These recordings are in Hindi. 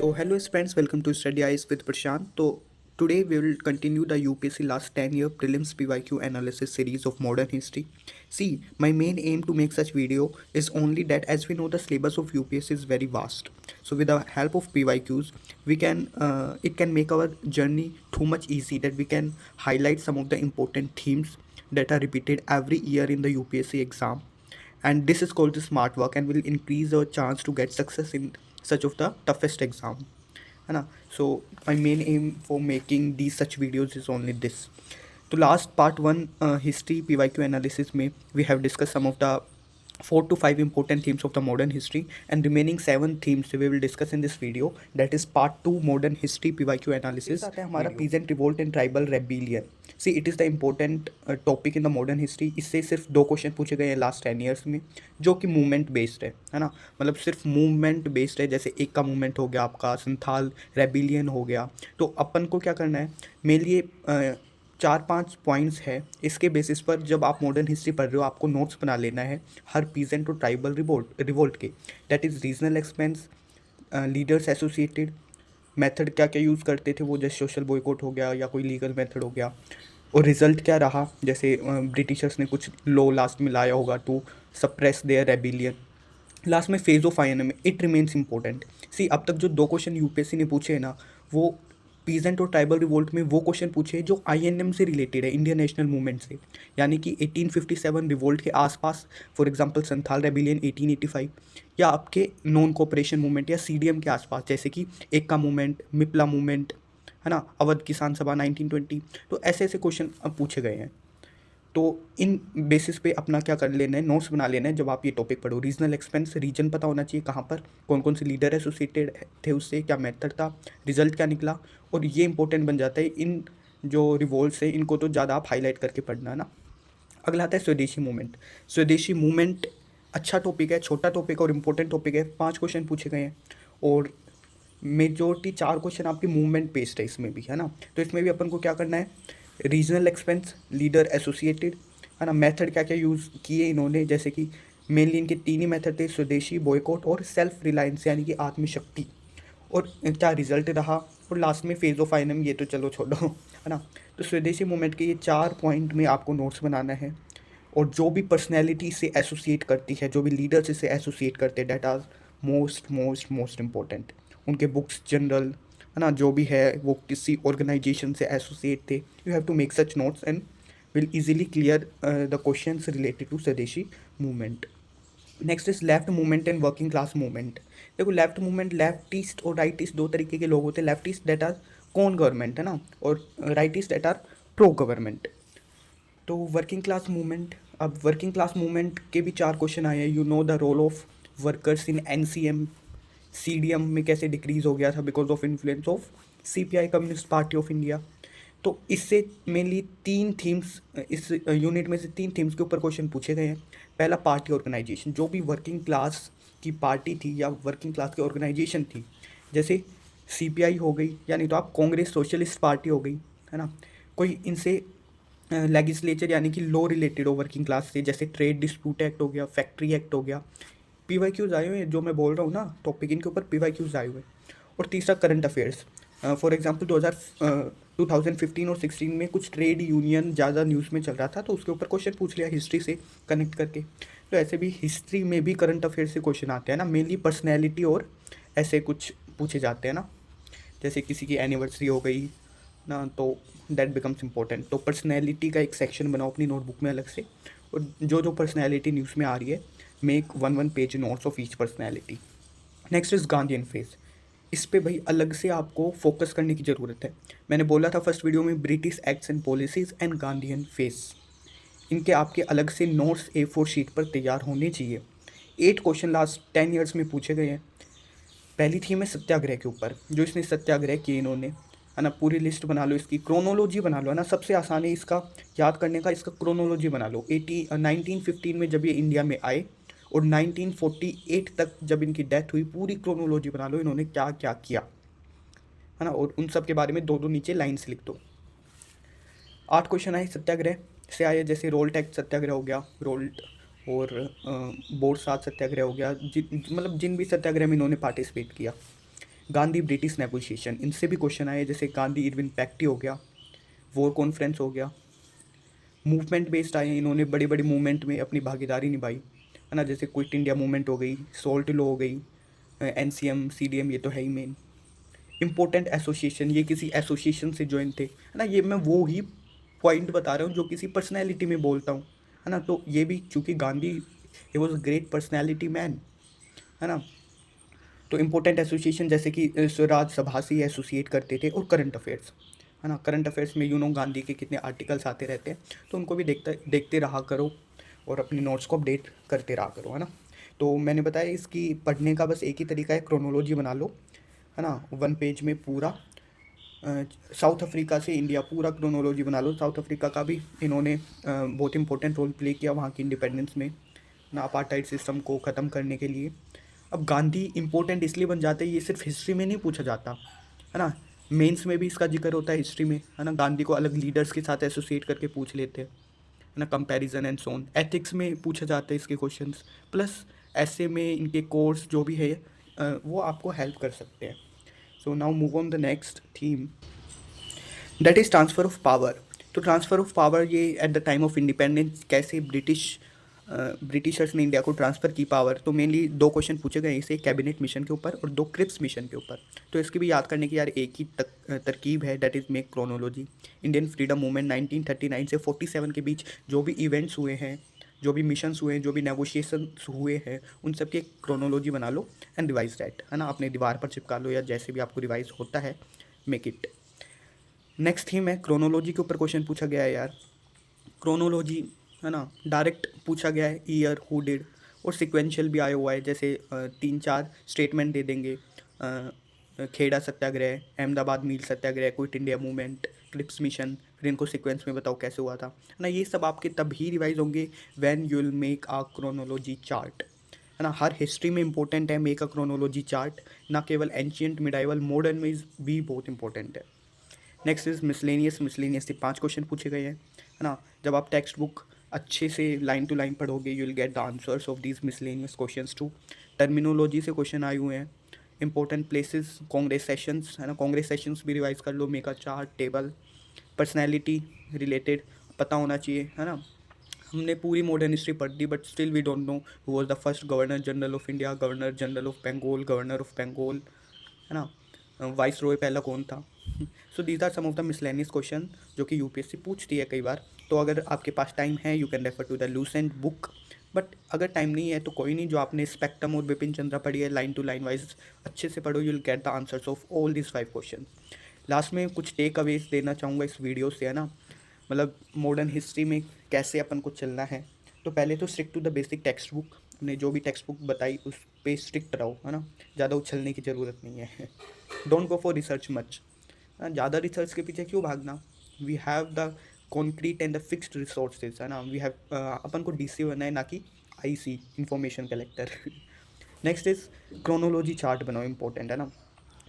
So hello friends, welcome to Study Eyes with Prashant. So today we will continue the UPSC last 10-year prelims PYQ analysis series of modern history. See, my main aim to make such video is only that as we know the syllabus of UPSC is very vast. So with the help of PYQs, it can make our journey too much easy that we can highlight some of the important themes that are repeated every year in the UPSC exam, and this is called the smart work and will increase our chance to get success in such of the toughest exam है ना. So my main aim for making these such videos is only this. तो last part one history PYQ analysis में we have discuss some of the 4 to 5 important themes of the modern history, and remaining 7 themes we will discuss in this video, that is part 2 modern history PYQ analysis. आता है हमारा peasant revolt and tribal rebellion. See, it is the important topic in the modern history. इससे सिर्फ 2 क्वेश्चन पूछे गए हैं लास्ट 10 ईयर्स में, जो कि मूवमेंट बेस्ड है ना. मतलब सिर्फ मूवमेंट बेस्ड है. जैसे एक का मूवमेंट हो गया, आपका संथाल रेबिलियन हो गया. तो अपन को क्या करना है, मेनली 4-5 पॉइंट्स है. इसके बेसिस पर जब आप मॉडर्न हिस्ट्री पढ़ रहे हो आपको नोट्स बना लेना है हर पीजेंट और ट्राइबल रिवोल्ट के. That is regional expense, leaders associated, method क्या क्या यूज़ करते थे वो, जैसे सोशल बॉयकॉट हो गया या कोई लीगल मेथड हो गया, और रिजल्ट क्या रहा. जैसे ब्रिटिशर्स ने कुछ लॉ लास्ट में लाया होगा to suppress their rebellion. Last में phase of INM, it remains important. See, अब तक जो 2 क्वेश्चन यूपीएससी ने पूछे हैं ना, वो पीजेंट और ट्राइबल रिवोल्ट में वो क्वेश्चन पूछे जो आईएनएम से रिलेटेड है, इंडियन नेशनल मूवमेंट से, यानी कि 1857 रिवोल्ट के आसपास. फॉर एग्जांपल संथाल रेबिलियन 1885, या आपके नॉन कोऑपरेशन मूवमेंट या सीडीएम के आसपास, जैसे कि एक का मूवमेंट, मिपला मूवमेंट है ना, अवध किसान सभा 1920. तो ऐसे ऐसे क्वेश्चन अब पूछे गए हैं. तो इन बेसिस पे अपना क्या कर लेना है, नोट्स बना लेना है जब आप ये टॉपिक पढ़ो. रीजनल एक्सपेंस, रीजन पता होना चाहिए कहाँ पर, कौन कौन से लीडर एसोसिएटेड थे उससे, क्या मेथड था, रिजल्ट क्या निकला. और ये इंपॉर्टेंट बन जाता है. इन जो रिवोल्ट्स है इनको तो ज़्यादा आप हाईलाइट करके पढ़ना है ना. अगला आता है स्वदेशी मूवमेंट. स्वदेशी मूवमेंट अच्छा टॉपिक है, छोटा टॉपिक और इम्पोर्टेंट टॉपिक है. 5 क्वेश्चन पूछे गए हैं और मेजोरिटी 4 क्वेश्चन आपकी मूवमेंट बेस्ड है इसमें भी, है ना. तो इसमें भी अपन को क्या करना है, रीजनल एक्सपेंस, लीडर एसोसिएटेड, है ना, मेथड क्या क्या यूज़ किए इन्होंने. जैसे कि मेनली इनके 3 ही मेथड थे, स्वदेशी, बॉयकॉट और सेल्फ रिलायंस यानी कि आत्मशक्ति. और क्या रिजल्ट रहा, और लास्ट में फेज ऑफ आईएनएम, ये तो चलो छोड़ो है ना. तो स्वदेशी मूवमेंट के ये 4 पॉइंट में आपको नोट्स बनाना है. और जो भी पर्सनैलिटी से एसोसिएट करती है, जो भी लीडर से एसोसिएट करते हैं, that are most most most important. उनके बुक्स, जनरल, है ना, जो भी है वो किसी ऑर्गेनाइजेशन से एसोसिएट थे. You have to make such notes and will easily clear the questions related to swadeshi movement. Next is left movement and working class movement. देखो, लेफ्ट मूवमेंट, लेफ्टिस्ट और राइटिस्ट 2 तरीके के लोग होते हैं. लेफ्टिस्ट डेट आर कौन गवर्नमेंट, है ना, और rightist that are pro government. तो वर्किंग क्लास मूवमेंट, अब वर्किंग क्लास मूवमेंट के भी 4 क्वेश्चन आए हैं. You know the role of workers in NCM, CDM में कैसे डिक्रीज हो गया था because of influence of CPI, communist party of India. तो इससे मेनली 3 थीम्स, इस यूनिट में से 3 थीम्स के ऊपर क्वेश्चन पूछे गए हैं. पहला, पार्टी ऑर्गेनाइजेशन. जो भी वर्किंग क्लास की पार्टी थी या वर्किंग क्लास की ऑर्गेनाइजेशन थी, जैसे सीपीआई हो गई, यानी तो आप कांग्रेस सोशलिस्ट पार्टी हो गई, है ना. कोई इनसे लेजिस्लेचर यानी कि लॉ रिलेटेड हो वर्किंग क्लास से, जैसे ट्रेड डिस्प्यूट एक्ट हो गया, फैक्ट्री एक्ट हो गया. पीवाईक्यूज आए हुए हैं जो मैं बोल रहा हूँ ना टॉपिक, इनके ऊपर पीवाईक्यूज आए हुए हैं. और तीसरा, करंट अफेयर्स. फॉर एग्जांपल 2015 और 16 में कुछ ट्रेड यूनियन ज़्यादा न्यूज़ में चल रहा था, तो उसके ऊपर क्वेश्चन पूछ लिया हिस्ट्री से कनेक्ट करके. तो ऐसे भी हिस्ट्री में भी करंट अफेयर्स से क्वेश्चन आते हैं ना, मेनली पर्सनैलिटी और ऐसे कुछ पूछे जाते हैं ना. जैसे किसी की एनिवर्सरी हो गई ना, तो दैट बिकम्स इम्पोर्टेंट. तो पर्सनैलिटी का एक सेक्शन बनाओ अपनी नोटबुक में अलग से, और जो जो पर्सनैलिटी न्यूज़ में आ रही है, make 1 page notes of each personality. Next is Gandhian phase. इस पे भाई अलग से आपको फोकस करने की ज़रूरत है. मैंने बोला था फर्स्ट वीडियो में, British acts and policies and Gandhian phase. इनके आपके अलग से नोट्स A4 शीट पर तैयार होने चाहिए. 8 क्वेश्चन लास्ट 10 ईयर्स में पूछे गए हैं. पहली थी मैं सत्याग्रह के ऊपर, जो इसने सत्याग्रह किए इन्होंने, है ना. पूरी लिस्ट बना लो, इसकी क्रोनोलॉजी बना लो, है ना. सबसे आसान है इसका याद करने का, इसका क्रोनोलॉजी बना लो. 1915 में जब ये इंडिया में आए और 1948 तक जब इनकी डेथ हुई, पूरी क्रोनोलॉजी बना लो, इन्होंने क्या क्या किया, है ना. और उन सब के बारे में 2-2 नीचे लाइन्स लिख दो. 8 क्वेश्चन आए सत्याग्रह से आए, जैसे रोल टैक्स सत्याग्रह हो गया, रोल्ट, और बोरसाद सत्याग्रह हो गया, मतलब जिन भी सत्याग्रह में इन्होंने पार्टिसिपेट किया. गांधी ब्रिटिश नेगोशिएशन, इनसे भी क्वेश्चन आए, जैसे गांधी इरविन पैक्ट हो गया, वॉर कॉन्फ्रेंस हो गया। मूवमेंट बेस्ड आए, इन्होंने बड़ी बड़ी मूवमेंट में अपनी भागीदारी निभाई, है ना, जैसे क्विट इंडिया मूवमेंट हो गई, सोल्ट लॉ हो गई, NCM CDM, ये तो है ही मेन। इम्पोर्टेंट एसोसिएशन, ये किसी एसोसिएशन से ज्वाइन थे, है ना, ये मैं वो ही पॉइंट बता रहा हूँ जो किसी पर्सनैलिटी में बोलता हूँ, है ना। तो ये भी चूँकि Gandhi he was a great personality man, है ना। तो इम्पोर्टेंट एसोसिएशन जैसे कि स्वराज सभा से एसोसिएट करते थे, और करंट अफेयर्स, है ना, करंट अफेयर्स में गांधी के कितने आर्टिकल्स आते रहते हैं, तो उनको भी देखते रहा करो और अपने नोट्स को अपडेट करते रहा करो, है ना। तो मैंने बताया इसकी पढ़ने का बस एक ही तरीका है, क्रोनोलॉजी बना लो, है ना, 1 पेज में पूरा साउथ अफ्रीका से इंडिया पूरा क्रोनोलॉजी बना लो। साउथ अफ्रीका का भी इन्होंने बहुत इंपॉर्टेंट रोल प्ले किया वहाँ की इंडिपेंडेंस में, ना, अपार्टाइड सिस्टम को ख़त्म करने के लिए। अब गांधी इंपॉर्टेंट इसलिए बन जाते हैं, ये सिर्फ हिस्ट्री में नहीं पूछा जाता, है ना, मेंस में भी इसका जिक्र होता है हिस्ट्री में, है ना। गांधी को अलग लीडर्स के साथ एसोसिएट करके पूछ लेते हैं, है ना, कंपैरिजन एंड सोन। एथिक्स में पूछा जाता है इसके क्वेश्चंस, प्लस ऐसे में इनके कोर्स जो भी है वो आपको हेल्प कर सकते हैं। So now move on the next theme, that is transfer of power. तो ट्रांसफ़र ऑफ पावर, ये at the time of independence कैसे ब्रिटिशर्स ने इंडिया को ट्रांसफ़र की पावर। तो मेनली 2 क्वेश्चन पूछे गए इसे, कैबिनेट मिशन के ऊपर और 2 क्रिप्स मिशन के ऊपर। तो इसकी भी याद करने की यार एक ही तरकीब है, that is make chronology. Indian freedom movement 1939 से 47 के बीच जो भी इवेंट्स हुए हैं, जो भी मिशंस हुए हैं, जो भी नेगोशिएशंस हुए हैं, उन सब की क्रोनोलॉजी बना लो एंड रिवाइज दैट, है ना, अपने दीवार पर चिपका लो या जैसे भी आपको रिवाइज होता है, मेक इट। नेक्स्ट थीम है क्रोनोलॉजी के ऊपर क्वेश्चन पूछा गया है यार। क्रोनोलॉजी, है ना, डायरेक्ट पूछा गया है, ईयर, हु डिड, और सिक्वेंशियल भी आया हुआ है, जैसे 3-4 स्टेटमेंट दे देंगे, Kheda satyagraha, Ahmedabad mill satyagraha, quit India movement, Cripps mission, फिर इनको सीक्वेंस में बताओ कैसे हुआ था, है ना। ये सब आपके तब ही रिवाइज होंगे when you will make a chronology chart, है ना। हर हिस्ट्री में इंपॉर्टेंट है मेक अ क्रोनोलॉजी चार्ट, ना केवल एंशियंट, मिडाइवल, मॉडर्न में भी बहुत इंपॉर्टेंट है। Next is miscellaneous. मिसलेनियस से 5 क्वेश्चन पूछे गए हैं, है ना। जब आप टेक्स्ट बुक अच्छे से लाइन टू लाइन पढ़ोगे, you will get the answers of these miscellaneous questions too. Terminology से क्वेश्चन आए हुए हैं। इंपॉर्टेंट प्लेसेस, कांग्रेस सेशंस, है ना, कांग्रेस सेशंस भी रिवाइज कर लो, make a chart, table. Personality related पता होना चाहिए, है ना। हमने पूरी मॉडर्न हिस्ट्री पढ़ दी, but still we don't know who was the first governor general of India, governor general of Bengal, governor of Bengal, है ना, वाइस रॉय पहला कौन था। So these are some of the miscellaneous question जो कि यूपीएससी पूछती है कई बार। तो अगर आपके पास टाइम है, you can refer to the Lucent book, but अगर टाइम नहीं है तो कोई नहीं, जो आपने स्पेक्ट्रम और बिपिन चंद्रा पढ़ी है, लाइन टू लाइन वाइज अच्छे से पढ़ो, you will get the answers of all this 5 question. Last में कुछ टेक अवेज देना चाहूँगा इस वीडियो से, है ना, मतलब मॉडर्न हिस्ट्री में कैसे अपन को चलना है। तो पहले तो strict to the basic text book, ने जो भी टेक्स्ट बुक बताई उस पे स्ट्रिक्ट रहो, है ना, ज़्यादा उछलने की ज़रूरत नहीं है। Don't go for research much, ज़्यादा रिसर्च के पीछे क्यों भागना। We have the concrete and the fixed resources, है ना, वी हैव अपन को डीसी बनना है, ना कि IC, information collector. Next is chronology chart बनाओ, इंपॉर्टेंट है ना।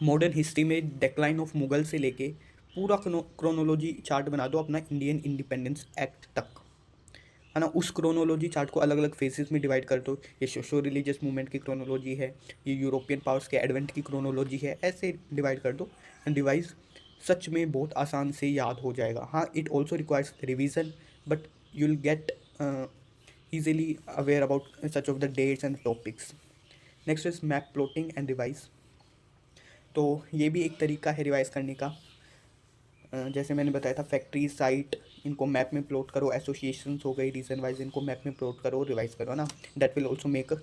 मॉडर्न हिस्ट्री में डेक्लाइन ऑफ मुगल से लेके पूरा क्रोनोलॉजी चार्ट बना दो अपना इंडियन इंडिपेंडेंस एक्ट तक, है ना। उस क्रोनोलॉजी चार्ट को अलग अलग फेजेस में डिवाइड कर दो। ये सोशो रिलीजियस मूवमेंट की क्रोनोलॉजी है, ये यूरोपियन पावर्स के एडवेंट की क्रोनोलॉजी है, ऐसे डिवाइड कर दो एंड डिवाइस सच में बहुत आसान से याद हो जाएगा। हाँ, it also requires revision, but you will get easily aware about such of the dates and topics. Next is map plotting and revise. तो ये भी एक तरीका है रिवाइज करने का। जैसे मैंने बताया था, फैक्ट्री साइट, इनको मैप में प्लॉट करो, एसोसिएशंस हो गई रीजन वाइज, इनको मैप में प्लॉट करो, रिवाइज करो ना, that will also make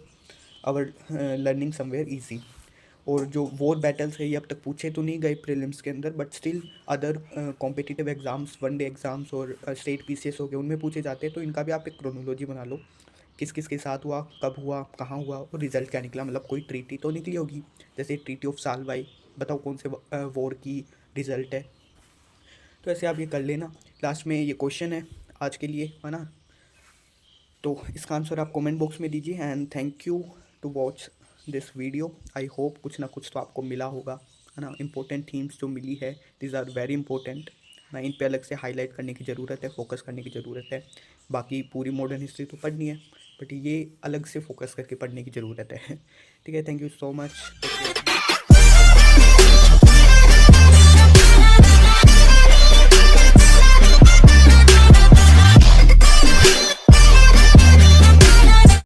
our learning somewhere easy. और जो वॉर बैटल्स है, ये अब तक पूछे तो नहीं गए प्रीलिम्स के अंदर, but still other competitive exams, one day exams और स्टेट पीसीएस हो गए, उनमें पूछे जाते हैं। तो इनका भी आप एक क्रोनोलॉजी बना लो, किस किस के साथ हुआ, कब हुआ, कहाँ हुआ और रिजल्ट क्या निकला। मतलब कोई ट्रीटी तो निकली होगी, जैसे ट्रीटी ऑफ सालवाई, बताओ कौन से वॉर की रिजल्ट है। तो ऐसे आप ये कर लेना। लास्ट में ये क्वेश्चन है आज के लिए, है ना, तो इसका आंसर आप कमेंट बॉक्स में दीजिए। And thank you to watch this video. I hope कुछ ना कुछ तो आपको मिला होगा, है ना। इंपॉर्टेंट थीम्स जो मिली है, दिज आर वेरी इंपॉर्टेंट ना, इन पे अलग से हाईलाइट करने की ज़रूरत है, फोकस करने की ज़रूरत है। बाकी पूरी मॉडर्न हिस्ट्री तो पढ़नी है, बट ये अलग से फोकस करके पढ़ने की ज़रूरत है। ठीक है, थैंक यू सो मच।